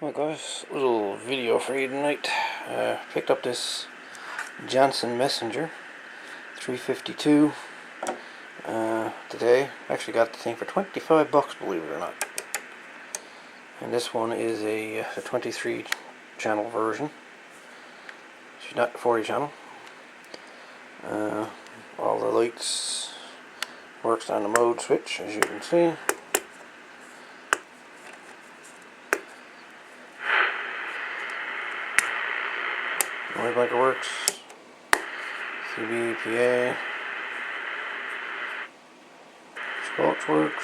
Well guys, little video for you tonight. Picked up this Johnson Messenger 352 today. Actually got the thing for 25 bucks, believe it or not. And this one is a 23 channel version. She's not 40 channel. All the lights works on the mode switch, as you can see. Noise blanker works. CB, PA. Squelch works.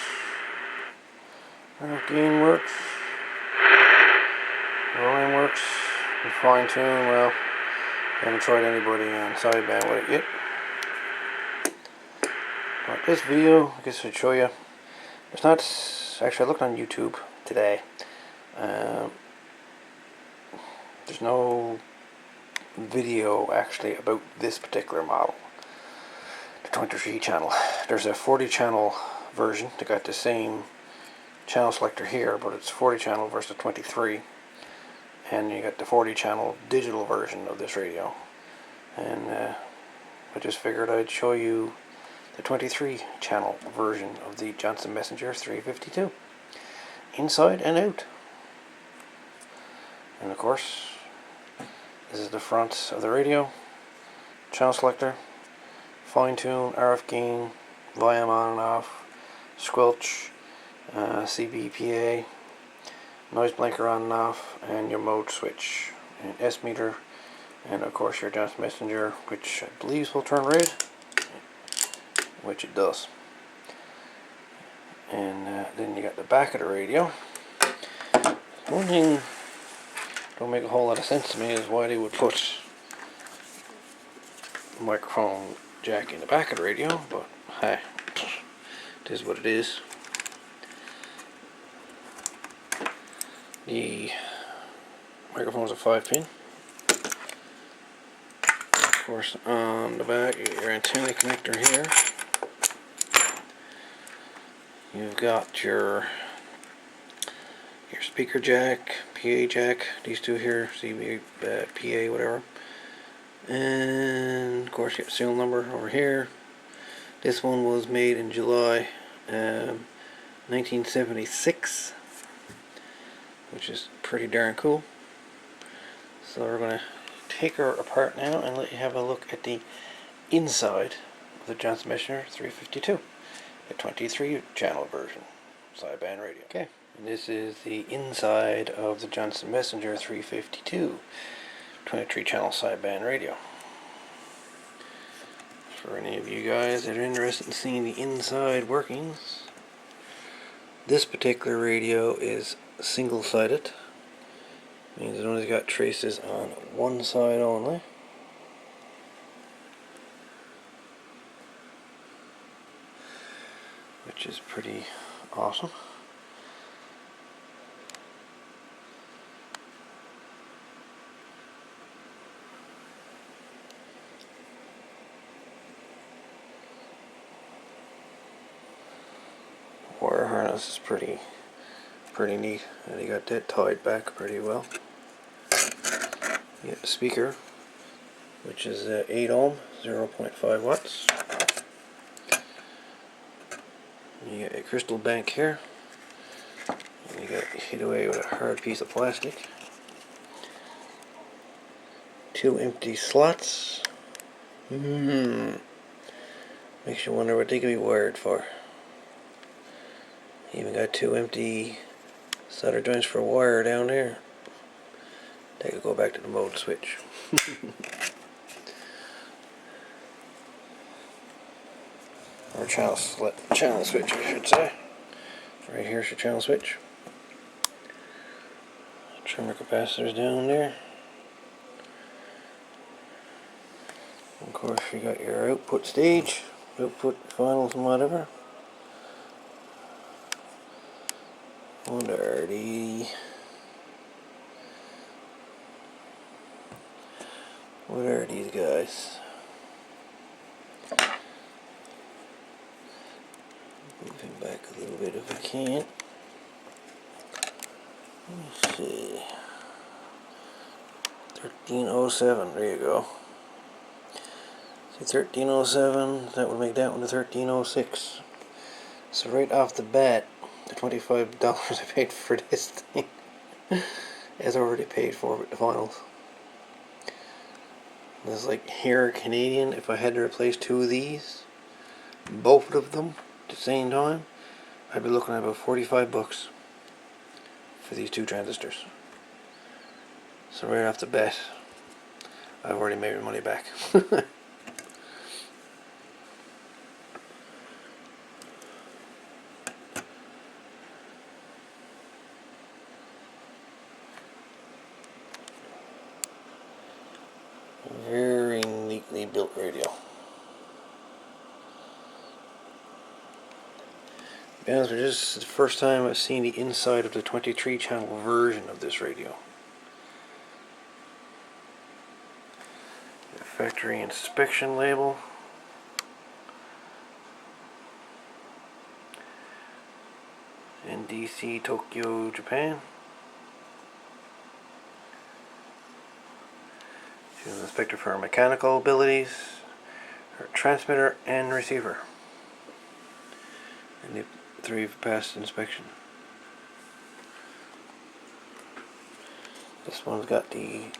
Gain works. Volume works. And fine tune, well, I haven't tried anybody on sideband with it yet. But this video, I guess I'd show you. It's not, actually I looked on YouTube today. There's no video actually about this particular model, the 23 channel. There's a 40 channel version that got the same channel selector here, but it's 40 channel versus 23, and you got the 40 channel digital version of this radio. And I just figured I'd show you the 23 channel version of the Johnson Messenger 352 inside and out. And of course, this is the front of the radio, channel selector, fine tune, RF gain, volume on and off, squelch, CB, PA, noise blanker on and off, and your mode switch, and S meter, and of course your Johnson Messenger, which I believe will turn red, which it does. And then you got the back of the radio. One thing don't make a whole lot of sense to me is why they would put a microphone jack in the back of the radio, but hey, it is what it is. The microphone's a 5-pin. Of course, on the back you got your antenna connector here. You've got your speaker jack, PA jack, these two here, CB, PA, whatever. And of course you have serial number over here. This one was made in July 1976, which is pretty darn cool. So we're going to take her apart now and let you have a look at the inside of the Johnson Messenger 352, the 23 channel version, sideband radio. Okay. And this is the inside of the Johnson Messenger 352 23 channel sideband radio. For any of you guys that are interested in seeing the inside workings, this particular radio is single-sided. Means it only got traces on one side only. Which is pretty awesome. Wire harness is pretty neat, and you got that tied back pretty well. You get the speaker, which is 8 ohm, 0.5 watts. You get a crystal bank here. And you got hit away with a hard piece of plastic. 2 empty slots. Makes you wonder what they could be wired for. Even got 2 empty solder joints for wire down there. They could go back to the mode switch. Or channel switch, I should say. Right here's your channel switch. Trimmer capacitors down there. Of course, you got your output stage, output finals and whatever. What are these guys? Move him back a little bit if I can. Let's see. 1307, there you go. See, 1307, that would make that one to 1306. So right off the bat, the $25 I paid for this thing is already paid for with the finals. This is like here Canadian, if I had to replace two of these, both of them at the same time, I'd be looking at about 45 bucks for these two transistors. So right off the bat, I've already made my money back. Very neatly built radio. To be honest with you, this is the first time I've seen the inside of the 23 channel version of this radio. The factory inspection label. NDC Tokyo, Japan. She's an inspector for mechanical abilities, her transmitter and receiver. And the three have passed inspection. This one's got the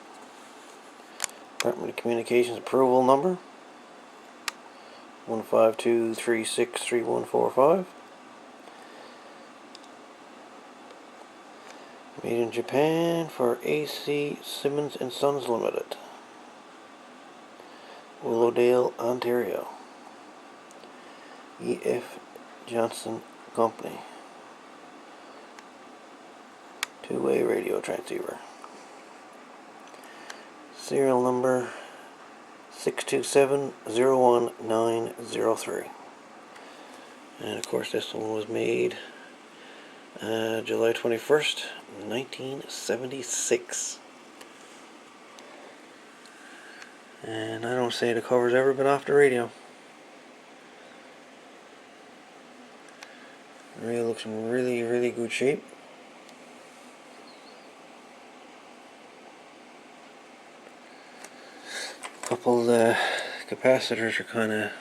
Department of Communications approval number 152363145. Made in Japan for AC Simmons and Sons Limited, Willowdale, Ontario. E.F. Johnson Company. Two-way radio transceiver. Serial number 627-01903. And of course this one was made July 21st, 1976. And I don't say the cover's ever been off the radio. The radio looks in really, really good shape. A couple capacitors are kind of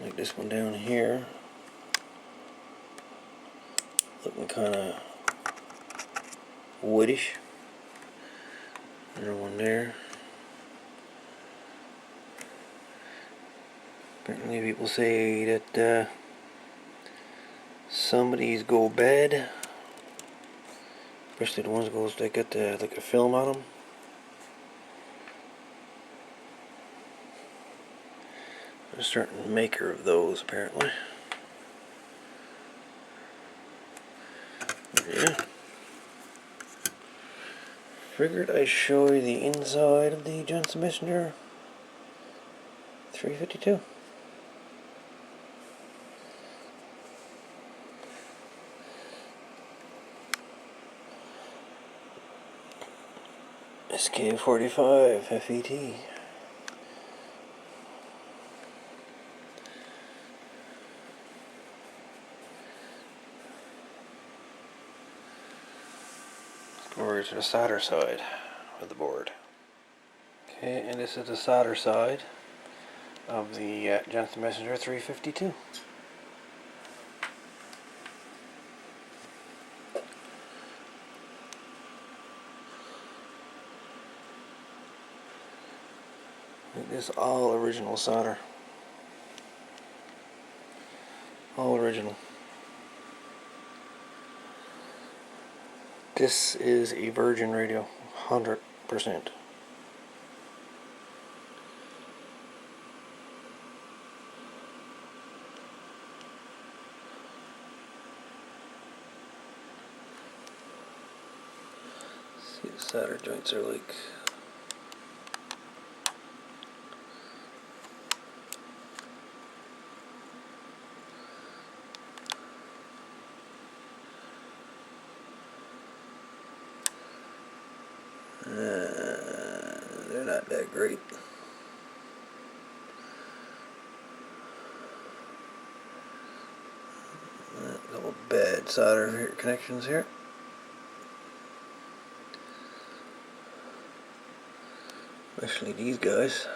like this one down here, looking kind of woodish. Another one there. Apparently people say that some of these go bad, especially the ones that got like a film on them. There's a certain maker of those apparently. Yeah. Figured I'd show you the inside of the Johnson Messenger 352. SK45 FET. Over to the solder side of the board. Okay, and this is the solder side of the Johnson Messenger 352. It is all original solder. All original. This is a Virgin radio, 100%. See, the solder joints are like they're not that great. A couple bad solder connections here. Especially these guys.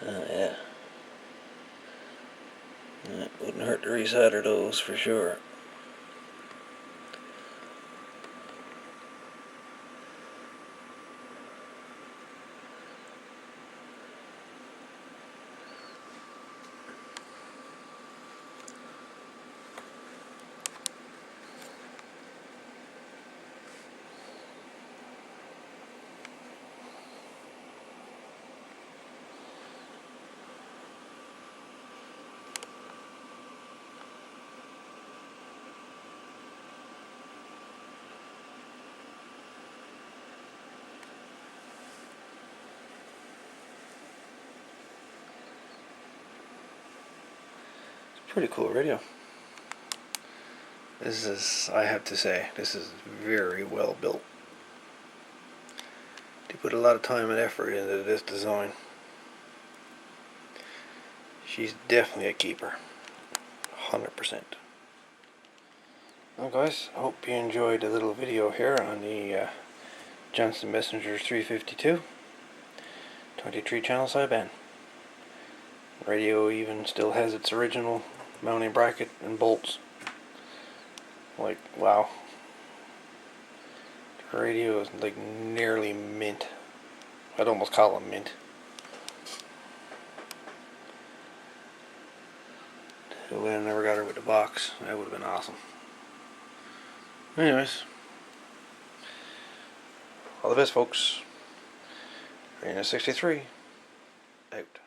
Yeah. It wouldn't hurt to resolder those for sure. Pretty cool radio. This is, I have to say, this is very well built. They put a lot of time and effort into this design. She's definitely a keeper. 100%. Well guys, I hope you enjoyed a little video here on the Johnson Messenger 352 23 channel sideband. Radio even still has its original mounting bracket and bolts. Like, wow. The radio is like nearly mint. I'd almost call it mint. So I never got her with the box. That would have been awesome. Anyways, all the best, folks. Arena 63 out.